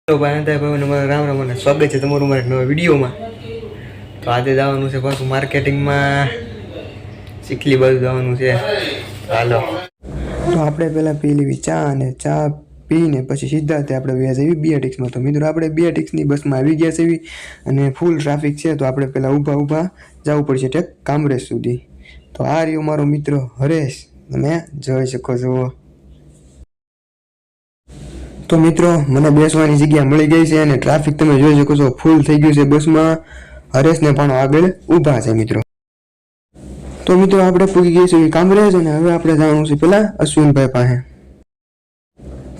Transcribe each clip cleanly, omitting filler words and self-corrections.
તો ભાઈ રામ રામ અને સ્વાગત છે તમારું મારા નવા વિડીયોમાં. તો આજે જવાનું છે પાછું માર્કેટિંગમાં, ચીખલી બાજુ જવાનું છે. હાલો, તો આપણે પહેલાં પી લેવી ચા, અને ચા પીને પછી સીધા તે આપણે વ્યાજ આવી બીઆરટીએક્સમાં. તો મિત્રો આપણે બીઆરટીએક્સની બસમાં આવી ગયા છે અને ફૂલ ટ્રાફિક છે, તો આપણે પહેલાં ઊભા જવું પડશે ઠેક કામરેજ સુધી. તો આ રહ્યો મારો મિત્ર હરેશ, તમે જોઈ શકો છો. તો મિત્રો મને બેસવાની જગ્યા મળી ગઈ છે અને ટ્રાફિક તમે જોઈ શકો છો ફૂલ થઈ ગયું છે બસમાં. હરેશને પણ આગળ ઊભા છે મિત્રો. તો મિત્રો આપણે પૂગી ગઈ છે કામરેજ અને હવે આપણે જવાનું છે પેલા અશ્વિનભાઈ પાસે.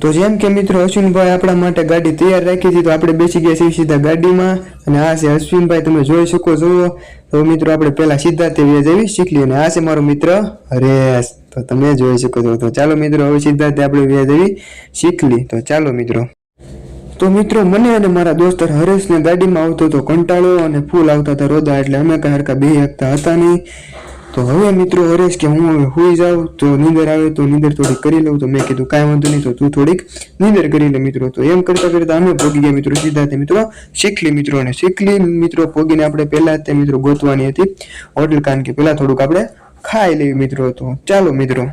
તો જેમ કે મિત્રો અશ્વિનભાઈ આપણા માટે ગાડી તૈયાર રાખી હતી, તો આપણે બેસી ગયા છીએ સીધા ગાડીમાં. અને આ છે અશ્વિનભાઈ, તમે જોઈ શકો છો. તો મિત્રો આપણે પહેલા સીધા તે જવી ચીખલી, અને આ છે મારો મિત્ર હરેશ, તો તમે જોઈ શકો છો. તો ચાલો મિત્રો હવે સીધા તે આપણે વ્યાજ આવી ચીખલી. તો ચાલો મિત્રો. તો મિત્રો મને અને મારા દોસ્તર હરેશને ગાડીમાં આવતો હતો કંટાળો અને ફૂલ આવતા હતા રોદા, એટલે અમે કાંઈ હરકા બે શકતા હતા નહીં. તો હવે મિત્રો હરેશ કે હું હવે સુઈ જાઉં, તો નીંદર આવે તો નીંદર થોડીક કરી લઉં. તો મેં કીધું કાંઈ વાંધો નહીં, તો તું થોડીક નીંદર કરી લે મિત્રો. તો એમ કરતા કરતા અમે પહોંચી ગયા મિત્રો સીધા તે મિત્રો ચીખલી મિત્રો. અને ચીખલી મિત્રો પહોંચીને આપણે પહેલા તે મિત્રો ગોતવાની હતી હોટલ, કારણ કે પહેલા થોડુંક આપણે ખાઈ લેવી મિત્રો. તો ચાલો મિત્રો.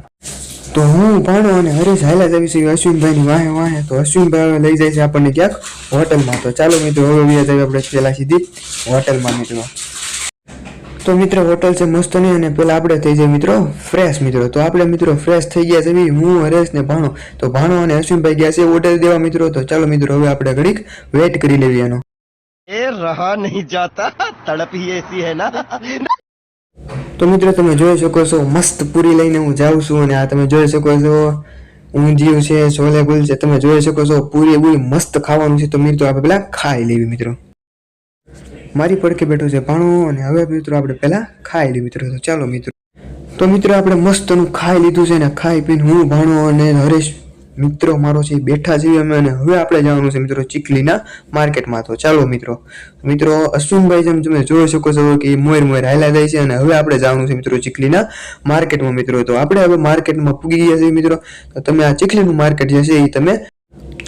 તો હું ભાણો અને હરેશ હાલ્યા જ આવી છે અશ્વિનભાઈની વાહે. તો અશ્વિનભાઈ લઈ જાય છે આપણને ક્યાંક હોટલમાં. તો ચાલો મિત્રો હવે વ્યાજ આવી આપણે પહેલા સીધી હોટલમાં મિત્રો. તો મિત્રો હોટલ છે મસ્ત નહીં, અને પેલા આપણે થઈ જાય મિત્રો ફ્રેશ મિત્રો. તો આપણે મિત્રો ફ્રેશ થઈ ગયા છે હું, હરેશ ને ભાણો. તો ભાણો અને અશ્વિનભાઈ ગયા છે ઓર્ડર દેવા મિત્રો. તો ચાલો મિત્રો હવે આપણે ઘડીક વેટ કરી લેવી એનો. એ રહા નહીં જાતા, તડપ ही ऐसी है ना. તો મિત્રો તમે જોઈ શકો છો મસ્ત પૂરી લઈને હું જાઉં છું, અને આ તમે જોઈ શકો છો ઊંધિયું છે, છોલે કુલચે, તમે જોઈ શકો છો પૂરી મસ્ત ખાવાનું છે. તો મિત્રો આપણે પેલા ખાઈ લેવી મિત્રો. મારી પડખે બેઠો છે ભાણો, અને હવે મિત્રો આપણે પહેલા ખાઈ લઈએ મિત્રો. તો ચાલો મિત્રો. તો મિત્રો આપણે મસ્તનું ખાઈ લીધું છે, ને ખાઈ પીને હું ભાણો અને હરેશ મિત્રો મારો છે બેઠા છીએ અમે, અને હવે આપણે જવાનું છે મિત્રો ચીખલીના માર્કેટમાં. તો ચાલો મિત્રો. મિત્રો અશ્વિનભાઈ જેમ તમે જોઈ શકો છો કે મોર હાલ્યા જાય છે, અને હવે આપણે જવાનું છે મિત્રો ચીખલીના માર્કેટમાં મિત્રો. તો આપણે હવે માર્કેટમાં પૂગી ગયા છીએ મિત્રો. તો તમે આ ચીખલીનું માર્કેટ જે છે એ તમે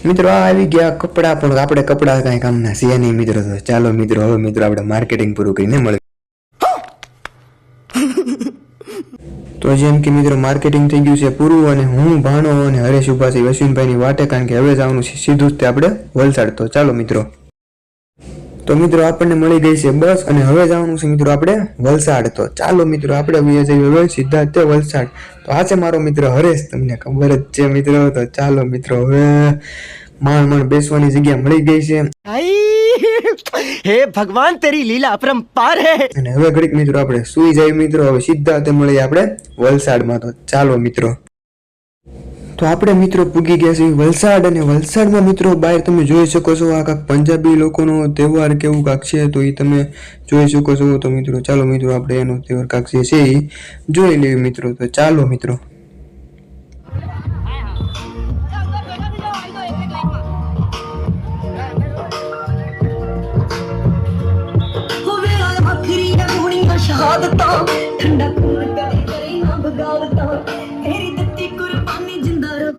મિત્રો આ આવી ગયા કપડાં, પણ આપણે કપડાં કાંઈ કામના છે નહીં મિત્રો. તો ચાલો મિત્રો હવે મિત્રો આપણે માર્કેટિંગ પૂરું કરીને મળે. તો જેમ કે મિત્રો માર્કેટિંગ થઈ ગયું છે પૂરું, અને હું ભાણો અને હરેશ ઉભા છે અશ્વિનભાઈની વાટે, કારણ કે હવે જવાનું છે સીધું જ તે આપણે વલસાડ. તો ચાલો મિત્રો. તો મિત્રો આપણને મળી ગઈ છે બસ, અને હવે જવાનું છે મિત્રો આપણે વલસાડ. તો ચાલો મિત્રો આપણે જઈએ સીધા તે વલસાડ. તો આ છે મારો મિત્ર હરેશ, તમને ખબર જ છે મિત્રો. તો ચાલો મિત્રો હવે માંડ બેસવાની જગ્યા મળી ગઈ છે. હે ભગવાન તેરી લીલા અપરંપાર હે. અને હવે ઘડીક મિત્રો આપણે સુઈ જાય મિત્રો. હવે સીધા તે મળીએ આપણે વલસાડમાં. તો ચાલો મિત્રો. તો આપણે મિત્રો પૂગી ગયા છીએ વલસાડ, અને વલસાડમાં મિત્રો બહાર તમે જોઈ શકો છો આ કાંક પંજાબી લોકોનો તહેવાર કેવું કાંક છે, તો એ તમે જોઈ શકો છો. તો મિત્રો ચાલો મિત્રો આપણે એનો તહેવાર કાંક છે એ જોઈ લેવી મિત્રો. તો ચાલો મિત્રો. शहादता ठंडा खून करे करे ना बगावता तेरी दत्ती कुर्बानी जिंदा रह.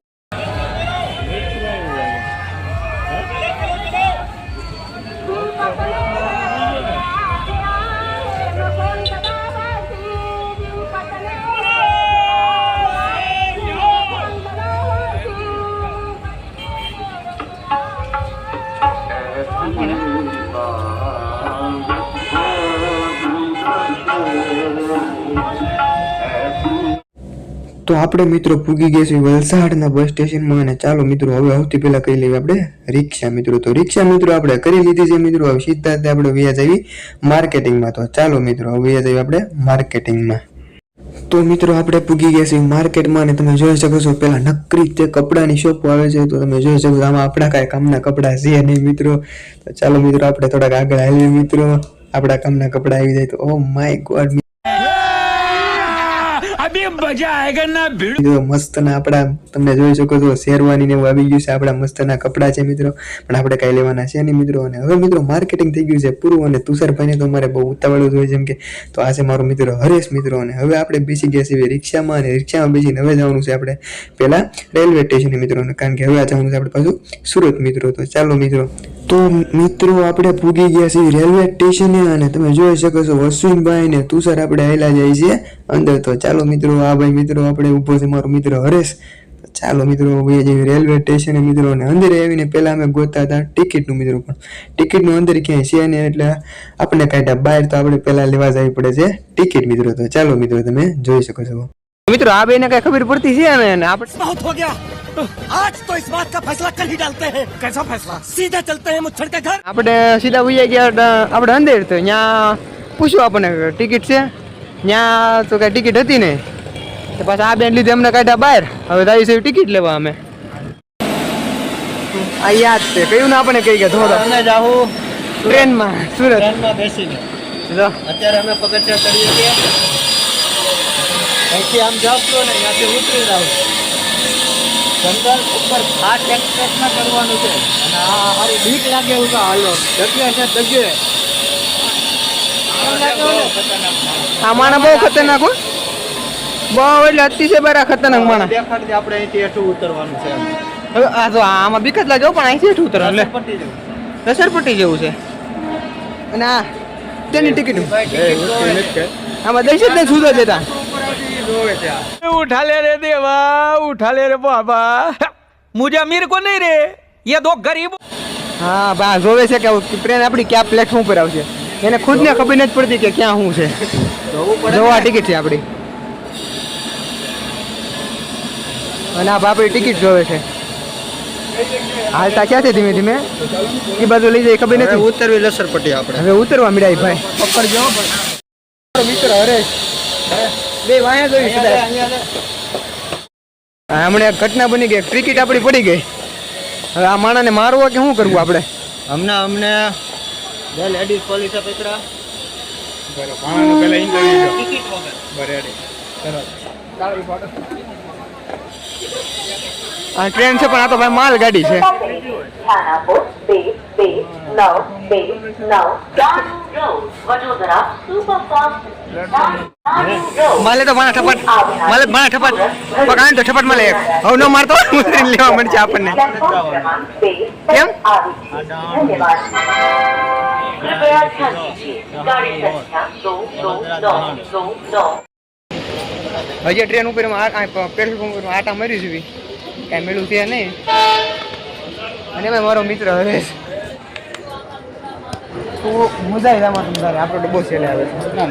તો આપણે મિત્રો પૂગી ગયા છીએ વલસાડના બસ સ્ટેશનમાં, અને ચાલો મિત્રો હવે સૌથી પહેલા કરી લેવી આપણે રિક્ષા મિત્રો. તો રિક્ષા મિત્રો આપણે કરી લીધી છે મિત્રો. હવે સીધા આપણે વ્યાજ આવી માર્કેટિંગમાં. તો ચાલો મિત્રો હવે વ્યાજ આવી આપણે માર્કેટિંગમાં. તો મિત્રો આપણે પૂગી ગયા છીએ માર્કેટમાં, અને તમે જોઈ શકો છો પેલા નકરી તે કપડાની શોપ આવે છે. તો તમે જોઈ શકો છો આમાં આપણા કાંઈ કામના કપડાં છે નહીં મિત્રો. તો ચાલો મિત્રો આપણે થોડાક આગળ આવીએ મિત્રો. આપણા કામના કપડાં આવી જાય તો ઓ માય ગોડ, अभी મિત્રો મસ્ત ના આપડા તમને જોઈ શકો છો શેરવાની ને એવું આવી ગયું છે, આપડા મસ્ત ના કપડા છે મિત્રો, પણ આપણે કઈ લેવાના છે નહીં મિત્રો. અને હવે મિત્રો માર્કેટિંગ થઈ ગયું છે પૂરું, અને તુષારભાઈ ને તો મારે બહુ ઉતાવળું જ હોય જેમ કે. તો આ છે મારો મિત્રો હરેશ મિત્રો, અને હવે આપણે બેસી ગયા છીએ રિક્ષામાં, અને રિક્ષામાં બેસીને હવે જવાનું છે આપણે પેલા રેલવે સ્ટેશને મિત્રો, કારણ કે હવે આ જવાનું છે આપણે પાછું સુરત મિત્રો. તો ચાલો મિત્રો. તો મિત્રો આપણે પૂગી ગયા છીએ રેલવે સ્ટેશને, અને તમે જોઈ શકો છો અશ્વિનભાઈ ને તુષાર આપણે આવેલા જાય છે અંદર. તો ચાલો મિત્રો, આ ભાઈ મિત્રો આપણે ઊભો છે મારો મિત્ર હરેશ. તો ચાલો મિત્રો હવે જઈએ રેલવે સ્ટેશને મિત્રો, અને અંદર આવીને પહેલા અમે ગોતતા હતા ટિકિટનું મિત્રો, પણ ટિકિટનું અંદર ક્યાંય છે ને, એટલે આપણે કાઢ્યા બહાર. તો આપણે પહેલા લેવા જવી પડે છે ટિકિટ મિત્રો. તો ચાલો મિત્રો તમે જોઈ શકો છો મિત્રો આ બેને કઈ ખબર પડતી છે ને આપણે बहुत हो गया आज तो इस बात का फैसला कल ही डालते हैं कैसा फैसला सीधा चलते हैं मुच्छड़ के घर આપણે સીધા ઉઈ ગયા આપણે અંદર. તો ત્યાં પૂછ્યું આપણને ટિકિટ છે ત્યાં, તો કઈ ટિકિટ હતી ને, તો પાછા આ બેન લીધે અમને કાઢ્યા બહાર. હવે આવી છે ટિકિટ લેવા અમે. આ યાદ છે કયું ને આપણે કઈ ગયા થોડો અમે જાવું ટ્રેનમાં સુરત ટ્રેનમાં બેસીને. અત્યારે અમે પગથિયા ચડીએ છીએ, અહીંથી આમ જાવશો ને ત્યાંથી ઉતરી જાવ જંગલ ઉપર ફાટ એક્સપ્રેસમાં કરવાનું છે. અને આ મારી બીક લાગે એવું તો હાલો જગ્યા છે જગ્યા. આ માણા બહુ ખતરનાક હો, બહુ એટલે અતિશય બરા ખતરનાક માણા. દેખાડજે આપણે અહીંથી હેઠું ઉતરવાનું છે. હવે આ તો આમાં બીક જ લાગે પણ અહીંથી હેઠું ઉતરવાનું એટલે રસરપટ્ટી જેવું છે. અને આ તેની ટિકિટ આમાં દઈશ જ નહીં સુધો જતા. उठा ले रे देवा उठा ले रे बाबा मुझे अमीर को नहीं रे ये दो गरीब. હા બા જોવે છે કે ટ્રેન આપણી ક્યાં પ્લેટફોર્મ પર આવશે, એને ખુદને ખબર નથી પડતી કે ક્યાં શું છે. જોવા ટિકિટ છે આપણી, અને આ આપણી ટિકિટ જોવે છે. હાલતા ક્યાં છે ધીમે ધીમે એ બાજુ લઈ જાય ખબર નથી. ઉતરવી લસરપટ્ટી આપણે હવે ઉતરવા મળ્યા ભાઈ પકડજો મિત્ર હરેશ બે વાયા જોઈ હમણાં એક ઘટના બની ગઈ, ટિકિટ આપણી પડી ગઈ. હવે આ માણાને મારવો કે શું કરવું આપણે? અમને બે લેડીઝ પોલીસે પકડા. આ ટ્રેન છે પણ આ તો ભાઈ માલ ગાડી છે. थानापुर 22929 वडोदरा सुपरफास्ट માલે તો માણા ઠપાટ માલે માણા ઠપાટ પકાણ તો ઠપાટ માલે એક હવે નો મારતો ઉતરીને લેવા મળશે આપણને. કેમ धन्यवाद कृपया ध्यान दीजिए गाड़ी संख्या 2222 હજી ટ્રેન ઉપર પ્લેટફોર્મ ઉપર આટા મરી જવી કાંઈ મેળવું છે નહીં. અને ભાઈ મારો મિત્ર હરેશ તો મજા આવી આમાં તમારે આપણો ડબ્બો છેલ્લે આવે છે. હકાય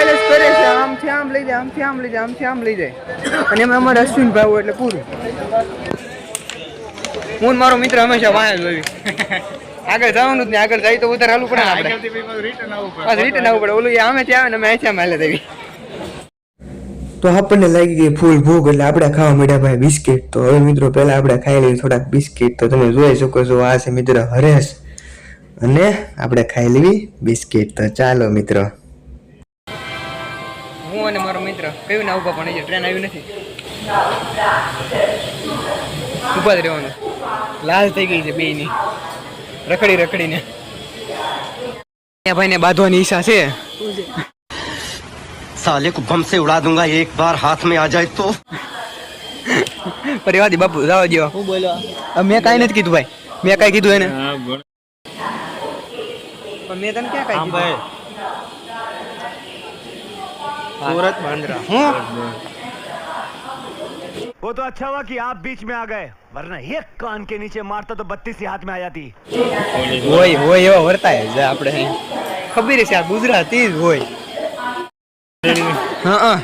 જ કરે છે, આમથી આમ લઈ જાય આમથી આમ લઈ જાય આમથી આમ લઈ જાય. અને એમાં અમારે અશ્વિન ભાઈ હોય એટલે પૂરું. હું ને મારો મિત્ર હંમેશા વાયા જ હોય. આગળ જવાનું જ નહીં, આગળ જાય તો વધારે હાલવું પડે ને આપણે રિટર્ન આવવું પડે. ઓલું એ આમે ત્યાં આવે ને અમે અહીંથી આમ હાલે દેવી. તો આપણને લાગી ગઈ ફૂલ ભૂખ, એટલે આપણે ખાવા મળ્યા ભાઈ બિસ્કિટ. તો હવે મિત્રો પહેલા આપણે ખાઈ લઈએ થોડાક બિસ્કિટ. તો તમે જોઈ શકો છો આ છે મિત્ર હરેશ, અને આપણે ખાઈ લેવી બિસ્કિટ. તો ચાલો મિત્રો. હું અને મારો મિત્ર કયું ના ઉભા પણ ટ્રેન આવી નથી, ઉભા જ રહેવાનું. લાલ થઈ ગઈ છે બેયની રખડી રખડીને. ભાઈ ને બાંધવાની ઈચ્છા છે. साले को बम से उड़ा दूंगा एक बार हाथ में आ जाए तो. પરિવાદી બાપુ જાવ જો. હું બોલ્યો મેં કાઈ નથી કીધું ભાઈ, મેં કાઈ કીધું એને પણ મેં તને ક્યાં કાઈ કીધું? सूरत बांद्रा હું वो तो अच्छा हुआ कि आप बीच में आ गए वरना एक कान के नीचे मारता तो 32 हाथ में आ जाती. હોય હોય એવા વર્તાય છે આપણે, ખબર છે આ ગુજરાતી જ હોય. હા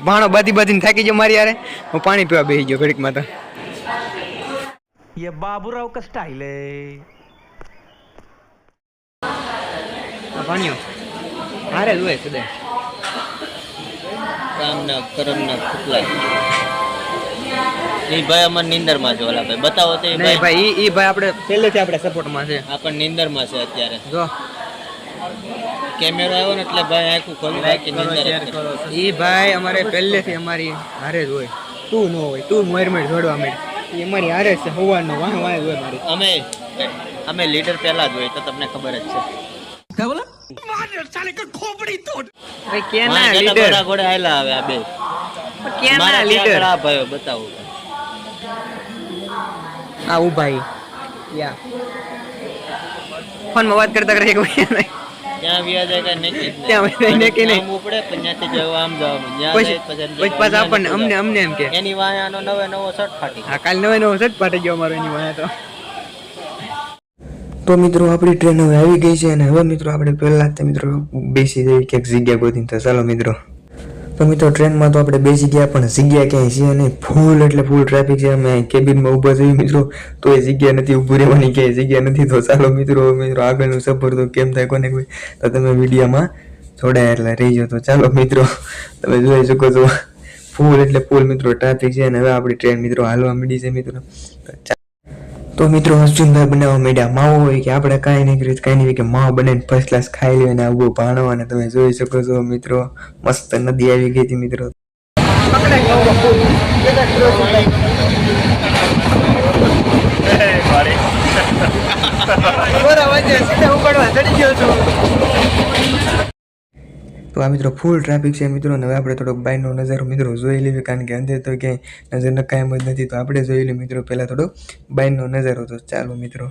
ભાણો બાધી બાધીને થાકી ગયો મારી યારે. હું પાણી પીવા બેસી ગયો ઘડીકમાં. તો ये बाबूराव का स्टाइल આ પાણીઓ હારે જ હોય સદાય. કામના કરમના ખુટલા એ ભાઈ અમાર નિંદરમાં છે. ઓલા ભાઈ બતાવો તો એ નહીં ભાઈ ઈ ભાઈ આપણે પહેલેથી આપણે સપોર્ટમાં છે. આપણ નિંદરમાં છે અત્યારે. જો કેમેરો આવ્યો ને એટલે ભાઈ આખું ખોલી બાકી નીંદર જ નથી. એ ભાઈ અમારે પહેલેથી અમારી હારે જ હોય. તું ન હોય, તું મોર જોડવા માંડ. એ અમારી હારે જ છે, સવારનો વાહ વાહ હોય મારી. અમે લીડર પહેલા જ હોય તો તમને ખબર જ છે. ભાઈ કેના લીડર, ઘોડા ઘોડે આયલા હવે આ બે કેના મારા લીડર ત્યાં આ ભાઈઓ બતાવો. આ ઉભાઈ યા ફોનમાં વાત કરતા કરતા કોઈ નહીં. ત્યાં વ્યા જાય કઈ નક્કી જ નહીં. ત્યાં નક્કી નહીં. આમ ઉપડે પણ ત્યાંથી જવું આમ જવાનું જ્યાં પછી જાય પછી પાછા આપણને અમને એમ કે એની વાયાનો નવો શર્ટ ફાટી હા કાલ નવો સટ પાટી ગયો અમારો એની વાયા તો. તો મિત્રો આપણી ટ્રેન હવે આવી ગઈ છે અને હવે મિત્રો આપણે પહેલા જ મિત્રો બેસી જઈએ ક્યાંક જગ્યા ગોતીને. તો ચાલો મિત્રો. તો મિત્રો ટ્રેનમાં તો આપણે બેસી ગયા પણ જગ્યા ક્યાંય છે નહીં. ફૂલ એટલે ફૂલ ટ્રાફિક છે. અમે કેબિનમાં ઊભા છીએ મિત્રો તો એ જગ્યા નથી, ઊભું રહેવાની ક્યાંય જગ્યા નથી. તો ચાલો મિત્રો આગળનું સફર તો કેમ થાય કોને કોઈ તો તમે વિડીયોમાં જોડાયા એટલે રહી જાઓ. તો ચાલો મિત્રો તમે જોઈ શકો છો ફૂલ એટલે ફૂલ મિત્રો ટ્રાફિક છે અને હવે આપણી ટ્રેન મિત્રો હાલવા માંડી છે મિત્રો. તો મિત્રો અર્જુનભાઈ બનાવવા માંડ્યા માવો હોય કે આપણે કાંઈ નહીં કરીએ કાંઈ નહીં કે માવો બનાવીને ફર્સ્ટ ક્લાસ ખાઈ લઈએ અને આવું ભાણો. અને તમે જોઈ શકો છો મિત્રો મસ્ત નદી આવી ગઈ હતી મિત્રો. તો આ મિત્રો ફૂલ ટ્રાફિક છે મિત્રો. હવે આપણે થોડોક બાયનો નજારો મિત્રો જોઈ લેવી કારણ કે અંદર તો ક્યાંય નજર નકાય જ નથી. તો આપણે જોઈ લઈએ મિત્રો પહેલાં થોડો બાયનો નજારો. તો ચાલો મિત્રો.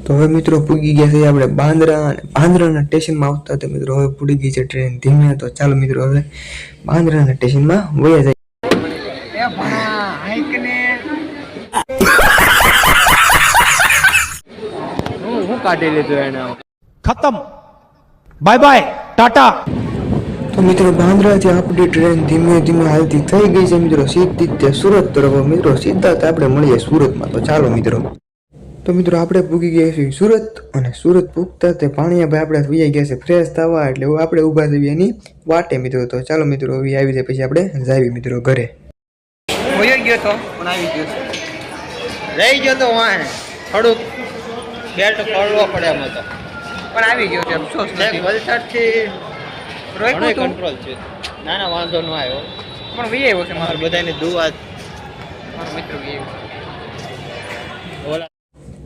તો હવે મિત્રો પૂગી ગયા છે આપણે બાંદ્રાના સ્ટેશનમાં આવતા હતા મિત્રો. હવે પૂરી ગઈ છે ટ્રેન ધીમે. તો ચાલો મિત્રો હવે બાંદ્રાના સ્ટેશનમાં વયા જાય. હું કાઢી લીધું એને. खत्म बाय बाय टाटा. તો મિત્રો બાંદ્રાથી આપણી ટ્રેન ધીમે ધીમે હાલતી થઈ ગઈ છે મિત્રો સીધી તે સુરત તરફ. મિત્રો સીધા જ આપણે મળીએ સુરતમાં. તો ચાલો મિત્રો. તો મિત્રો આપણે પૂગી ગયા છીએ સુરત અને સુરત પૂગતા તે પાણીયાભાઈ આપણે વૈયા ગયા છે ફ્રેશ થવા એટલે આપણે ઊભા થઈએ એની વાટે મિત્રો. તો ચાલો મિત્રો હવે આવી જાય પછી આપણે જાવી મિત્રો ઘરે. હોઈ ગયો તો પણ આવી ગયો છે. રહી ગયો તો વાહ થોડુંક બેલ્ટ ખોલવો પડે એમ તો પણ આવી ગયો છે. અફસોસ નથી. વલસાડથી રોક્યું તું? કંટ્રોલ છે. ના ના વાંધો ન આવ્યો. પણ વી આવ્યો છે મારો બધાને દુઆ. મારો મિત્ર વી આવ્યો.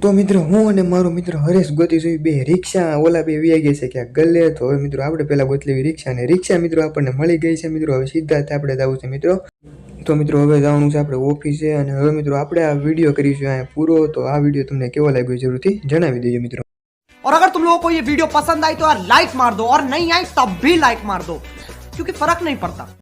તો મિત્રો હું અને મારો મિત્ર હરેશ ગોતી જોઈ બે રિક્ષા ઓલા બે વ્યા ગયા છે ક્યાંક ગલ્લે. તો હવે મિત્રો આપણે પહેલા ગોતી લેવી રિક્ષા અને રિક્ષા મિત્રો આપણને મળી ગઈ છે મિત્રો. હવે સીધા આપણે જવું છે મિત્રો. તો મિત્રો હવે જવાનું છે આપણે ઓફિસે અને હવે મિત્રો આપણે આ વિડીયો કરીશું અહીંયા પૂરો. તો આ વિડીયો તમને કેવો લાગ્યો જરૂરથી જણાવી દેજો મિત્રો. और अगर तुम लोगों को ये वीडियो पसंद आई तो यार लाइक मार दो और नहीं आई तब भी लाइक मार दो क्योंकि फर्क नहीं पड़ता.